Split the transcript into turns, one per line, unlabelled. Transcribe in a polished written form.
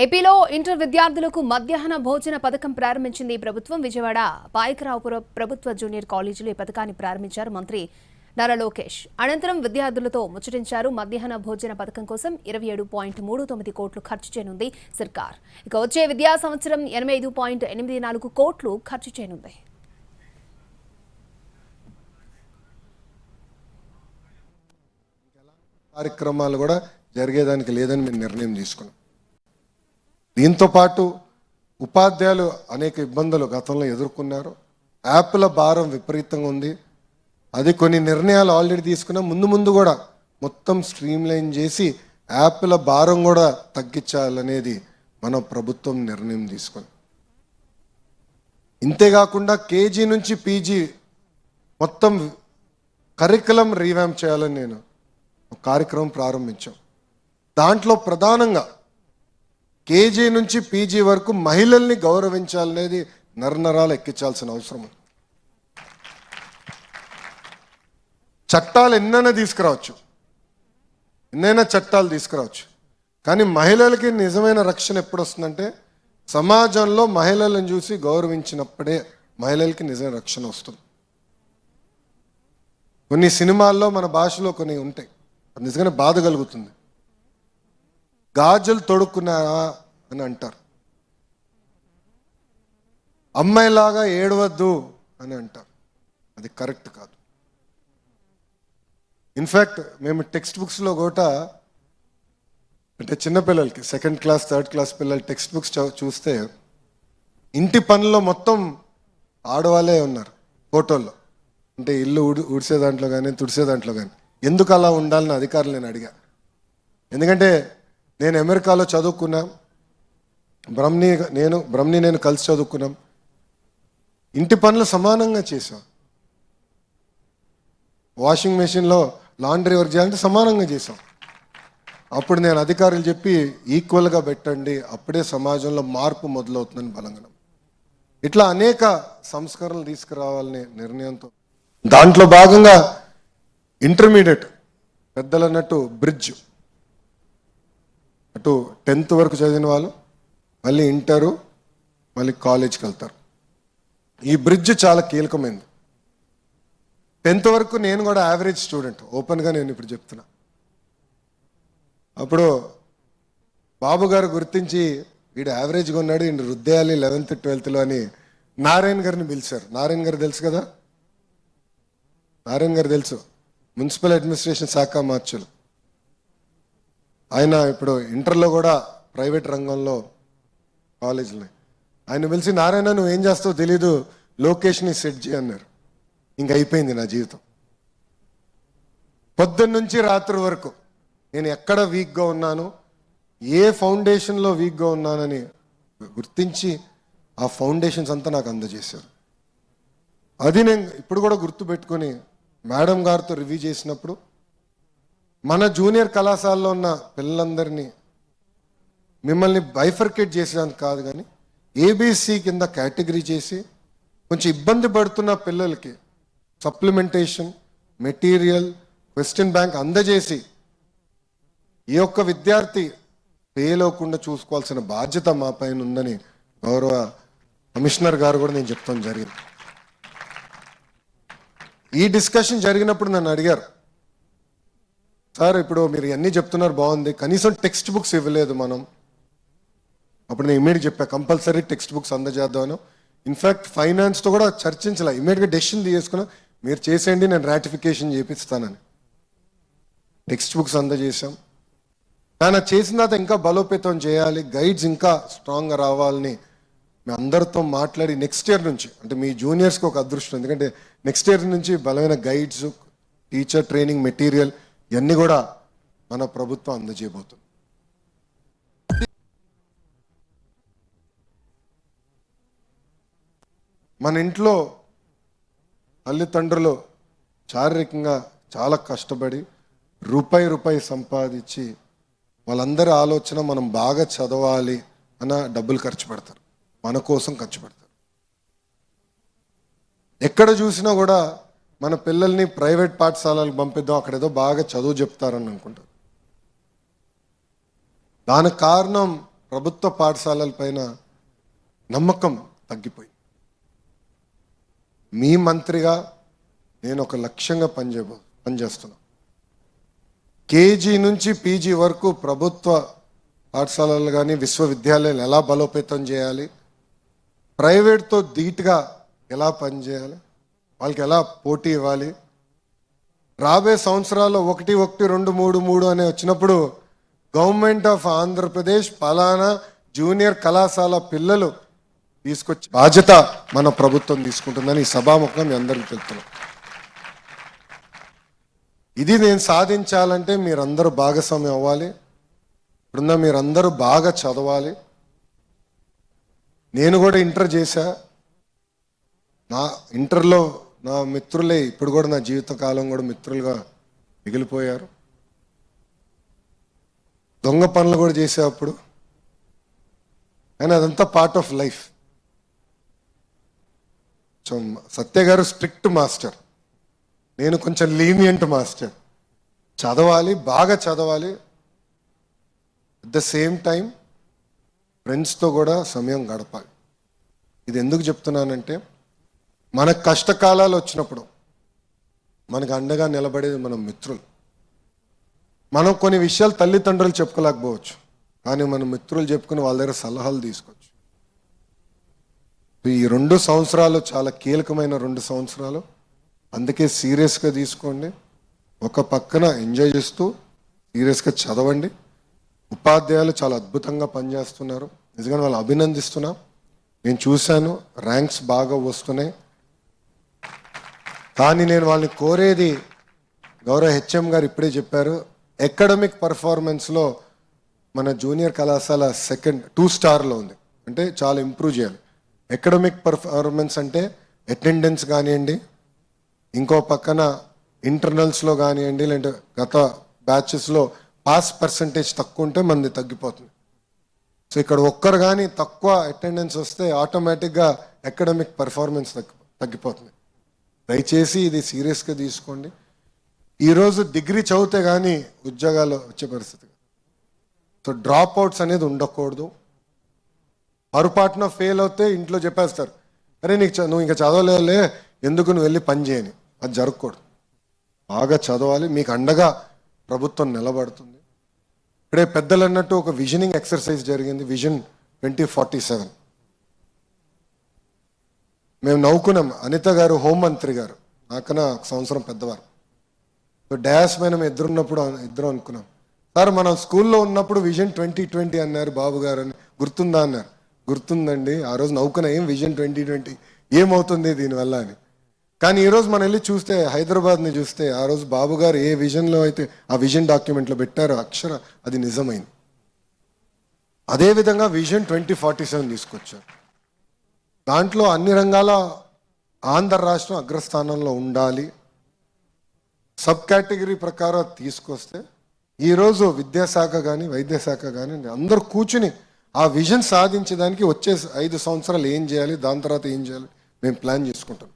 ఏపీలో ఇంటర్ విద్యార్థులకు మధ్యాహ్న భోజన పథకం ప్రారంభించింది ప్రభుత్వం. విజయవాడ పాయకరావుపురం ప్రభుత్వ జూనియర్ కాలేజీలో ఈ పథకాన్ని ప్రారంభించారు మంత్రి నారా లోకేష్. అనంతరం విద్యార్థులతో ముచ్చటించారు. మధ్యాహ్న భోజన పథకం కోసం 27.39 కోట్లు ఖర్చు చేయనుంది సర్కార్. ఇక వచ్చే విద్యా సంవత్సరం 85.84 కోట్లు ఖర్చు చేయనుంది.
కార్యక్రమాలు కూడా జరిగేదానికి లేదని మేము నిర్ణయం తీసుకున్నాం. దీంతో పాటు ఉపాధ్యాయులు అనేక ఇబ్బందులు గతంలో ఎదుర్కొన్నారు. యాప్ల భారం విపరీతంగా ఉంది. అది కొన్ని నిర్ణయాలు ఆల్రెడీ తీసుకున్నాం. ముందు కూడా మొత్తం స్ట్రీమ్లైన్ చేసి యాప్ల భారం కూడా తగ్గించాలనేది మన ప్రభుత్వం నిర్ణయం తీసుకుంది. ఇంతేకాకుండా కేజీ నుంచి పీజీ మొత్తం కరికులం రీవ్యాంప్ చేయాలని నేను ఒక కార్యక్రమం ప్రారంభించాం. దాంట్లో ప్రధానంగా కేజీ నుంచి పీజీ వరకు మహిళల్ని గౌరవించాలనేది నరనరాలు ఎక్కించాల్సిన అవసరం ఉంది. చట్టాలు ఎన్నైనా చట్టాలు తీసుకురావచ్చు, కానీ మహిళలకి నిజమైన రక్షణ ఎప్పుడు వస్తుందంటే సమాజంలో మహిళలను చూసి గౌరవించినప్పుడే మహిళలకి నిజమైన రక్షణ వస్తుంది. కొన్ని సినిమాల్లో మన భాషలో కొన్ని ఉంటాయి, నిజంగానే బాధ కలుగుతుంది. గాజులు తొడుక్కున్నారా అని అంటారు, అమ్మాయిలాగా ఏడవద్దు అని అంటారు. అది కరెక్ట్ కాదు. ఇన్ఫ్యాక్ట్ మేము టెక్స్ట్ బుక్స్లో కూడా అంటే చిన్నపిల్లలకి 2nd క్లాస్ 3rd క్లాస్ పిల్లలు టెక్స్ట్ బుక్స్ చూస్తే ఇంటి పనుల్లో మొత్తం ఆడవాళ్ళే ఉన్నారు ఫోటోల్లో. అంటే ఇల్లు ఊడ్చే దాంట్లో కానీ తుడిసే దాంట్లో కానీ. ఎందుకు అలా ఉండాలని అధికారులు నేను అడిగా. ఎందుకంటే నేను అమెరికాలో చదువుకున్నా, బ్రహ్మని నేను కలిసి చదువుకున్నాం. ఇంటి పనులు సమానంగా చేసాం. వాషింగ్ మెషిన్లో లాండ్రీ వర్క్ చేయాలంటే సమానంగా చేసాం. అప్పుడు నేను అధికారులు చెప్పి ఈక్వల్గా పెట్టండి, అప్పుడే సమాజంలో మార్పు మొదలవుతుందని బలంగా. ఇట్లా అనేక సంస్కరణలు తీసుకురావాలనే నిర్ణయంతో దాంట్లో భాగంగా ఇంటర్మీడియట్ పెద్దలు అన్నట్టు బ్రిడ్జ్, అటు 10th వరకు చదివిన వాళ్ళు మళ్ళీ ఇంటరు మళ్ళీ కాలేజ్కి వెళ్తారు. ఈ బ్రిడ్జ్ చాలా కీలకమైంది. 10th వరకు నేను కూడా యావరేజ్ స్టూడెంట్, ఓపెన్గా నేను ఇప్పుడు చెప్తున్నా. అప్పుడు బాబు గారు గుర్తించి వీడు యావరేజ్గా ఉన్నాడు, వీడు రుద్దేయాలి 11th 12thలో అని నారాయణ గారిని పిలిచారు. నారాయణ గారు తెలుసు కదా, నారాయణ గారు తెలుసు, మున్సిపల్ అడ్మినిస్ట్రేషన్ శాఖ మార్చులు. ఆయన ఇప్పుడు ఇంటర్లో కూడా ప్రైవేట్ రంగంలో కాలేజీలో. ఆయన పిలిచి నారాయణ నువ్వు ఏం చేస్తావో తెలీదు, లొకేషన్ని సెట్ చేయి అన్నారు. ఇంక అయిపోయింది నా జీవితం. పొద్దున్న నుంచి రాత్రి వరకు నేను ఎక్కడ వీక్గా ఉన్నాను, ఏ ఫౌండేషన్లో వీక్గా ఉన్నానని గుర్తించి ఆ ఫౌండేషన్స్ అంతా నాకు అందజేశారు. అది నేను ఇప్పుడు కూడా గుర్తుపెట్టుకొని మేడం గారితో రివ్యూ చేసినప్పుడు మన జూనియర్ కళాశాలలో ఉన్న పిల్లలందరినీ మిమ్మల్ని బైఫర్కేట్ చేసేదానికి కాదు, కానీ ఏబీసీ కింద కేటగిరీ చేసి కొంచెం ఇబ్బంది పడుతున్న పిల్లలకి సప్లిమెంటేషన్ మెటీరియల్ క్వశ్చన్ బ్యాంక్ అందజేసి ఏ ఒక్క విద్యార్థి ఫెయిల్ అవ్వకుండా చూసుకోవాల్సిన బాధ్యత మా పైన ఉందని గౌరవ కమిషనర్ గారు కూడా నేను చెప్తాను జరిగింది. ఈ డిస్కషన్ జరిగినప్పుడు నన్ను అడిగారు, సార్ ఇప్పుడు మీరు అన్నీ చెప్తున్నారు బాగుంది, కనీసం టెక్స్ట్ బుక్స్ ఇవ్వలేదు మనం. అప్పుడు నేను ఇమీడియట్ చెప్పా కంపల్సరీ టెక్స్ట్ బుక్స్ అందజేద్దాను. ఇన్ఫ్యాక్ట్ ఫైనాన్స్తో కూడా చర్చించలే, ఇమీడియట్గా డెసిషన్ తీసుకున్నా మీరు చేసేయండి నేను రాటిఫికేషన్ చేపిస్తానని. టెక్స్ట్ బుక్స్ అందజేసాం. కానీ చేసిన తర్వాత ఇంకా బలోపేతం చేయాలి, గైడ్స్ ఇంకా స్ట్రాంగ్గా రావాలని మేము అందరితో మాట్లాడి నెక్స్ట్ ఇయర్ నుంచి, అంటే మీ జూనియర్స్కి ఒక అదృష్టం, ఎందుకంటే నెక్స్ట్ ఇయర్ నుంచి బలమైన గైడ్స్ టీచర్ ట్రైనింగ్ మెటీరియల్ ఇవన్నీ కూడా మన ప్రభుత్వం అందజేయబోతుంది. మన ఇంట్లో తల్లిదండ్రులు శారీరకంగా చాలా కష్టపడి రూపాయి సంపాదించి వాళ్ళందరి ఆలోచన మనం బాగా చదవాలి అన్న డబ్బులు ఖర్చు పెడతారు, మన కోసం ఖర్చు పెడతారు. ఎక్కడ చూసినా కూడా మన పిల్లల్ని ప్రైవేట్ పాఠశాలలకు పంపిద్దాం, అక్కడ ఏదో బాగా చదువు చెప్తారని అనుకుంటారు. దానికి కారణం ప్రభుత్వ పాఠశాలల పైన నమ్మకం తగ్గిపోయింది. మీ మంత్రిగా నేను ఒక లక్ష్యంగా పనిచేస్తున్నా. కేజీ నుంచి పీజీ వరకు ప్రభుత్వ పాఠశాలలు కానీ విశ్వవిద్యాలయాలు ఎలా బలోపేతం చేయాలి, ప్రైవేట్తో ధీటుగా ఎలా పనిచేయాలి, వాళ్ళకి ఎలా పోటీ ఇవ్వాలి, రాబోయే సంవత్సరాల్లో 1, 1, 2, 3, 3 అనే వచ్చినప్పుడు గవర్నమెంట్ ఆఫ్ ఆంధ్రప్రదేశ్ పలానా జూనియర్ కళాశాల పిల్లలు తీసుకొచ్చి బాధ్యత మన ప్రభుత్వం తీసుకుంటుందని ఈ సభాముఖంగా మీ అందరికీ తెలుపుతున్నాం. ఇది నేను సాధించాలంటే మీరందరూ భాగస్వామ్యం అవ్వాలి. ఇప్పుడున్న మీరందరూ బాగా చదవాలి. నేను కూడా ఇంటర్ చేశా. నా ఇంటర్లో నా మిత్రులే ఇప్పుడు కూడా నా జీవితకాలం కూడా మిత్రులుగా మిగిలిపోయారు. దొంగ పనులు కూడా చేసే అప్పుడు, కానీ అదంతా పార్ట్ ఆఫ్ లైఫ్. సో సత్య గారు స్ట్రిక్ట్ మాస్టర్, నేను కొంచెం లీనియంట్ మాస్టర్. చదవాలి, బాగా చదవాలి. అట్ ద సేమ్ టైం ఫ్రెండ్స్తో కూడా సమయం గడపాలి. ఇది ఎందుకు చెప్తున్నానంటే, మన కష్టకాలాలు వచ్చినప్పుడు మనకు అండగా నిలబడేది మన మిత్రులు. మనం కొన్ని విషయాలు తల్లిదండ్రులు చెప్పుకోలేకపోవచ్చు, కానీ మన మిత్రులు చెప్పుకుని వాళ్ళ దగ్గర సలహాలు తీసుకోవచ్చు. ఈ 2 సంవత్సరాలు చాలా కీలకమైన 2 సంవత్సరాలు. అందుకే సీరియస్గా తీసుకోండి. ఒక పక్కన ఎంజాయ్ చేస్తూ సీరియస్గా చదవండి. ఉపాధ్యాయులు చాలా అద్భుతంగా పనిచేస్తున్నారు. నిజంగా వాళ్ళు అభినందిస్తున్నా. నేను చూశాను, ర్యాంక్స్ బాగా వస్తున్నాయి. కానీ నేను వాళ్ళని కోరేది, గౌరవ హెచ్ఎం గారు ఇప్పుడే చెప్పారు, అకాడమిక్ పర్ఫార్మెన్స్లో మన జూనియర్ కళాశాల 2 స్టార్లో ఉంది. అంటే చాలా ఇంప్రూవ్ చేయాలి. అకాడమిక్ పర్ఫార్మెన్స్ అంటే అటెండెన్స్ కానివ్వండి, ఇంకో పక్కన ఇంటర్నల్స్లో కానివ్వండి, లేదంటే గత బ్యాచెస్లో పాస్ పర్సంటేజ్ తక్కువ ఉంటే మనది తగ్గిపోతుంది. సో ఇక్కడ ఒక్కరు కానీ తక్కువ అటెండెన్స్ వస్తే ఆటోమేటిక్గా అకాడమిక్ పర్ఫార్మెన్స్ తగ్గిపోతుంది. దయచేసి ఇది సీరియస్గా తీసుకోండి. ఈరోజు డిగ్రీ చదివితే కానీ ఉద్యోగాలు వచ్చే పరిస్థితి. సో డ్రాప్ అవుట్స్ అనేది ఉండకూడదు. పొరపాటున ఫెయిల్ అవుతే ఇంట్లో చెప్పేస్తారు, అరే నువ్వు ఇంకా చదవలేవులే, ఎందుకు నువ్వు వెళ్ళి పని చేయని. అది జరగకూడదు. బాగా చదవాలి. మీకు అండగా ప్రభుత్వం నిలబడుతుంది. ఇక్కడే పెద్దలు అన్నట్టు ఒక విజనింగ్ ఎక్సర్సైజ్ జరిగింది, విజన్ 2047. మేము నవ్వుకున్నాం. అనిత గారు హోంమంత్రి గారు నాకన్నా 1 సంవత్సరం పెద్దవారు. సో డాష్ పైన మేము ఇద్దరం అనుకున్నాం, సార్ మనం స్కూల్లో ఉన్నప్పుడు విజన్ 2020 అన్నారు బాబు గారు అని, గుర్తుందా అన్నారు. గుర్తుందండి. ఆ రోజు నవ్వుకున్నా, ఏం విజన్ 2020 ఏమవుతుంది దీనివల్ల అని. కానీ ఈరోజు మనం వెళ్ళి చూస్తే, హైదరాబాద్ని చూస్తే, ఆ రోజు బాబు గారు ఏ విజన్లో అయితే ఆ విజన్ డాక్యుమెంట్లో పెట్టారో అది నిజమైంది. అదేవిధంగా విజన్ 2047 తీసుకొచ్చారు. దాంట్లో అన్ని రంగాల ఆంధ్ర రాష్ట్రం అగ్రస్థానంలో ఉండాలి. సబ్ కేటగిరీ ప్రకారం తీసుకొస్తే ఈరోజు విద్యాశాఖ కానీ వైద్య శాఖ కానీ అందరూ కూర్చుని ఆ విజన్ సాధించడానికి వచ్చే 5 సంవత్సరాలు ఏం చేయాలి, దాని తర్వాత ఏం చేయాలి మేము ప్లాన్ చేసుకుంటాం.